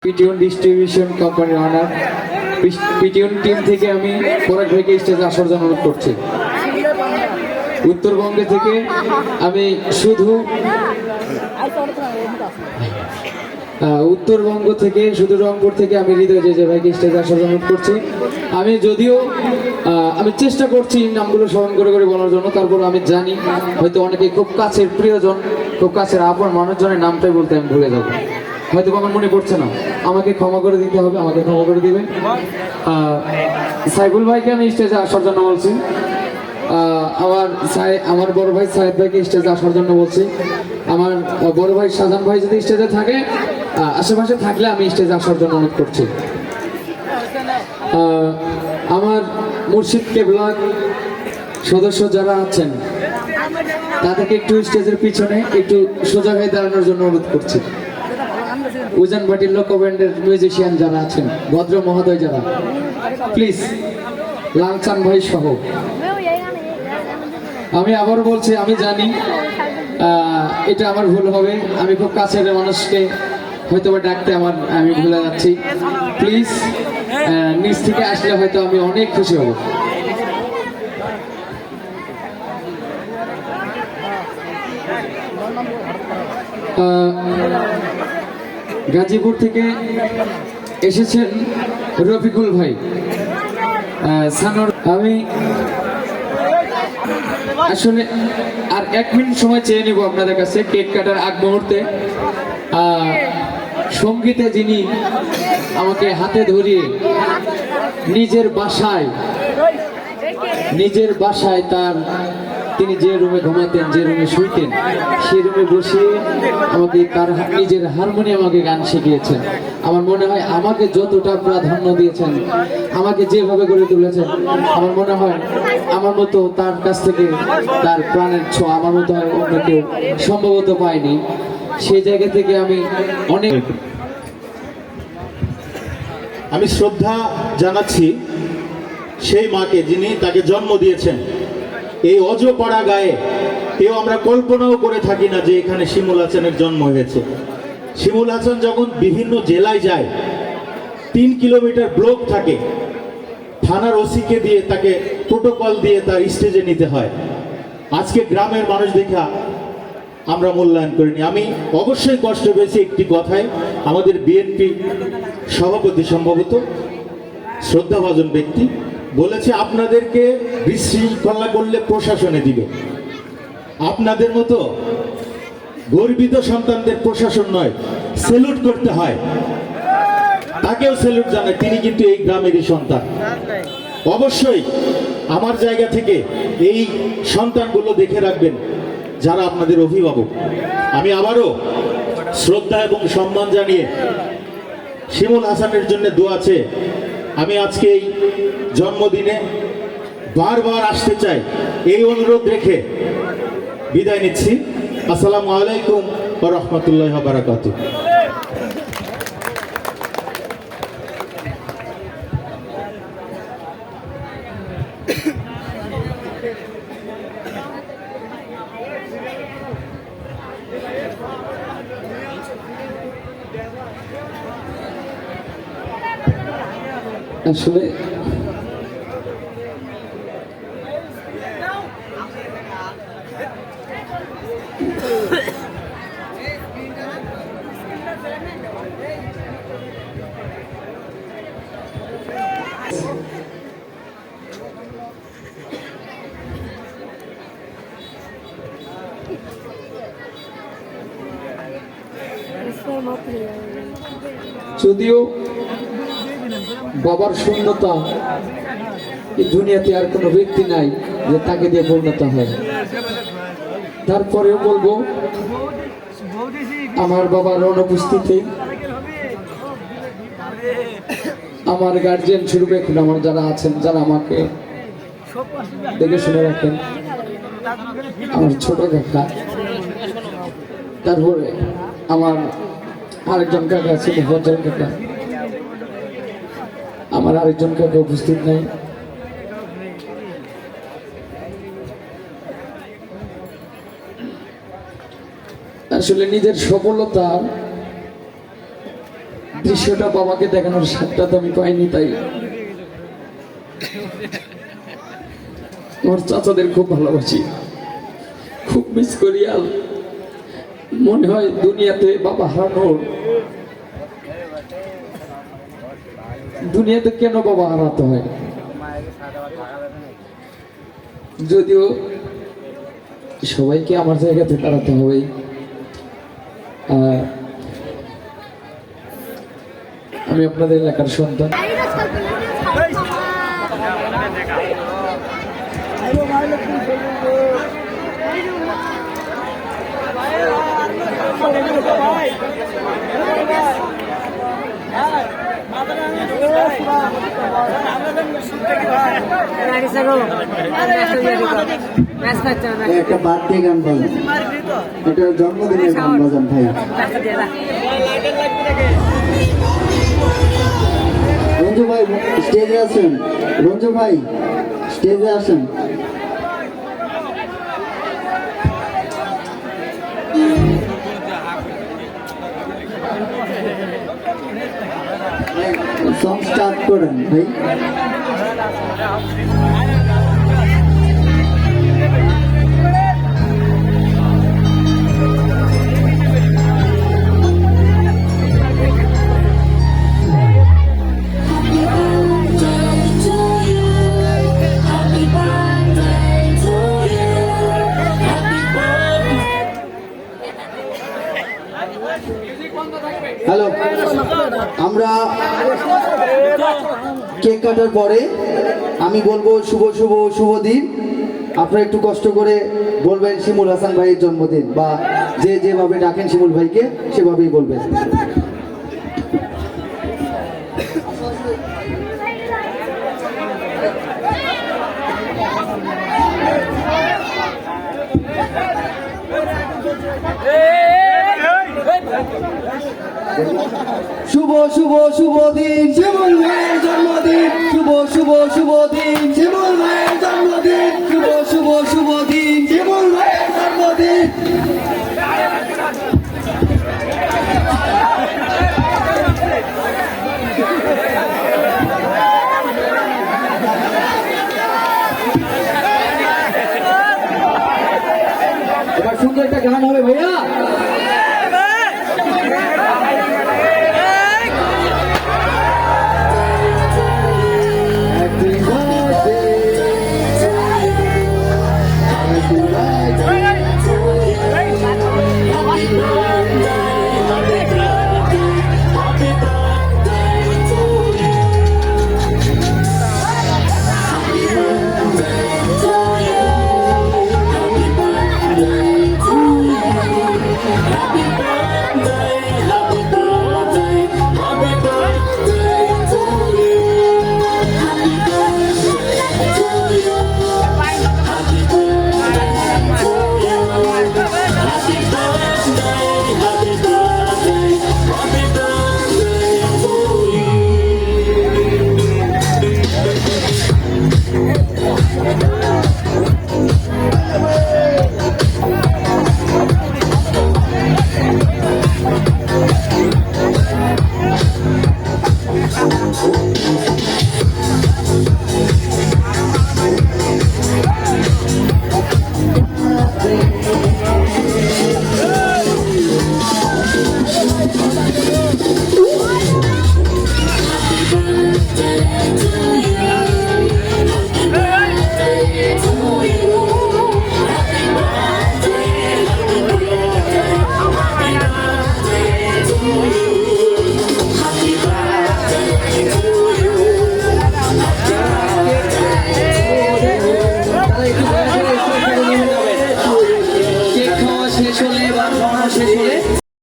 পিটিউন distribution কোম্পানির honour পিটিউন team থেকে আমি পরাগ ভাইকে স্টেজে আসার জন্য অনুরোধ করছি। উত্তরবঙ্গে থেকে আমি শুধু উত্তরবঙ্গ থেকে শুধু রংপুর থেকে আমি হৃদয় যে ভাইকে স্টেজে আসার জন্য অনুরোধ করছি। আমি যদিও আমি চেষ্টা করছি নামগুলো স্মরণ করে করে বলার জন্য, তারপর আমি জানি হয়তো অনেকে খুব কাছের প্রিয়জন, খুব কাছের আপন মানুষজনের নামটাই বলতে আমি ভুলে যাবো, হয়তো আমার মনে পড়ছে না, আমাকে ক্ষমা করে দিতে হবে, আমাকে ক্ষমা করে দিবেন। সাইফুল ভাইকে আমি স্টেজে আসার জন্য বলছি, আমার বড় ভাই সাহেব ভাইকে স্টেজে আসার জন্য বলছি। আমার বড় ভাই শাহজাহান ভাই যদি স্টেজে থাকে, আশেপাশে থাকলে আমি স্টেজে আসার জন্য অনুরোধ করছি। আমার মুর্শিদ কেবলার সদস্য যারা আছেন তাদেরকে একটু স্টেজের পিছনে একটু সোজা হয়ে দাঁড়ানোর জন্য অনুরোধ করছি। উজান ভাটির লোক ব্যান্ডের মিউজিশিয়ান যারা আছেন, ভদ্র মহোদয় যারা, প্লিজ লালচান ভাই সহ। আমি আবারও বলছি, আমি জানি এটা আমার ভুল হবে, আমি খুব কাছের মানুষকে হয়তো বা ডাকতে আমি ভুলে যাচ্ছি। প্লিজ নিচ থেকে আসলে হয়তো আমি অনেক খুশি হব। গাজীপুর থেকে এসেছেন রফিকুল ভাই সানোর। আমি আসলে আর 1 মিনিট সময় চেয়ে নিব আপনাদের কাছে কেক কাটার আগ মুহূর্তে। সঙ্গীতে যিনি আমাকে হাতে ধরিয়ে নিজের বাসায় তার তিনি যে রুমে ঘুমাতেন, যে রুমে শুইতেন, সেই রুমে বসে আমাকে তার নিজের হারমোনিয়াম আমাকে গান শিখিয়েছেন। আমার মনে হয় আমাকে যতটা প্রাধান্য দিয়েছেন, আমাকে যেভাবে গড়ে তুলেছেন, আমার মনে হয় আমার মতো তার কাছ থেকে তার প্রাণের ছোঁয়া আমার মতো হয় অন্য কেউ সম্ভবত পায়নি। সেই জায়গা থেকে আমি শ্রদ্ধা জানাচ্ছি সেই মাকে যিনি তাকে জন্ম দিয়েছেন। এই অজপাড়া গায়ে কেউ আমরা কল্পনাও করে থাকি না যে এখানে শিমুল হাসানের জন্ম হয়েছে। শিমুল হাসান যখন বিভিন্ন জেলায় যায়, 3 কিলোমিটার ব্লক থাকে, থানার ওসিকে দিয়ে তাকে প্রোটোকল দিয়ে তার স্টেজে নিতে হয়। আজকে গ্রামের মানুষ দেখা আমরা মূল্যায়ন করিনি। আমি অবশ্যই কষ্ট পেয়েছি একটি কথায়, আমাদের বিএনপি সভাপতি সম্ভবত শ্রদ্ধাভাজন ব্যক্তি বলেছে, আপনাদেরকে বিশৃঙ্খলা করলে প্রশাসনে দিবে। আপনাদের মতো গর্বিত সন্তানদের প্রশাসন নয়, স্যালুট করতে হয়। তাকেও স্যালুট জানায়, তিনি কিন্তু এই গ্রামেরই সন্তান। অবশ্যই আমার জায়গা থেকে এই সন্তানগুলো দেখে রাখবেন যারা আপনাদের অভিভাবক। আমি আবারও শ্রদ্ধা এবং সম্মান জানিয়ে শিমুল হাসানের জন্য দোয়া চেয়ে আমি আজকে এই জন্মদিনে বারবার আসতে চাই, এই অনুরোধ রেখে বিদায় নিচ্ছি। আসসালামু আলাইকুম ওয়া রাহমাতুল্লাহি ওয়া বারাকাতুহু। আসলে যদিও বাবার শূন্যতা এই দুনিয়াতে আর কোনো ব্যক্তি নাই যে তাকে দিয়ে পূর্ণতা হয়, তারপরেও বলবো আমার বাবার অনুপস্থিতি আমার গার্জিয়ান স্বরূপে এখন আমার যারা আছেন, যারা আমাকে দেখে শুনে রাখেন, আমার ছোট কাকা, তারপরে আমার আরেকজন কাকা আছে ফজল কাকা, আমার আরেকজন কাকা উপস্থিত নাই। আসলে নিজের সফলতা দৃশ্যটা বাবাকে দেখানোর সাথটা তো আমি পাইনি, তাই আমার চাচাদের খুব ভালোবাসি, খুব মিস করি। আর মনে হয় দুনিয়াতে বাবা হারানোর, দুনিয়াতে কেন বাবা হারাতে হয়, যদিও সবাইকে আমার জায়গাতে দাঁড়াতে হবে। আমি আপনাদের এলাকার সন্তান, একটা বার্থডে গান বাজান, এটা জন্মদিনের গান বাজান ভাই। রঞ্জু ভাই স্টেজে আসেন, রঞ্জু ভাই স্টেজে আসেন। সং স্টার্ট করেন ভাই। হ্যালো, আমরা কেক কাটার পরে আমি বলবো শুভ শুভ শুভ দিন। আপনারা একটু কষ্ট করে বলবেন শিমুল হাসান ভাইয়ের জন্মদিন, বা যে যেভাবে ডাকেন শিমুল ভাইকে সেভাবেই বলবেন। শুভ শুভ শুভ দিন শিমুল ভাইয়ের জন্মদিন, শুভ শুভ শুভ দিন শিমুল ভাইয়ের জন্মদিন, শুভ শুভ শুভ দিন শিমুল ভাইয়ের জন্মদিন। এবার সুন্দর একটা গান হবে।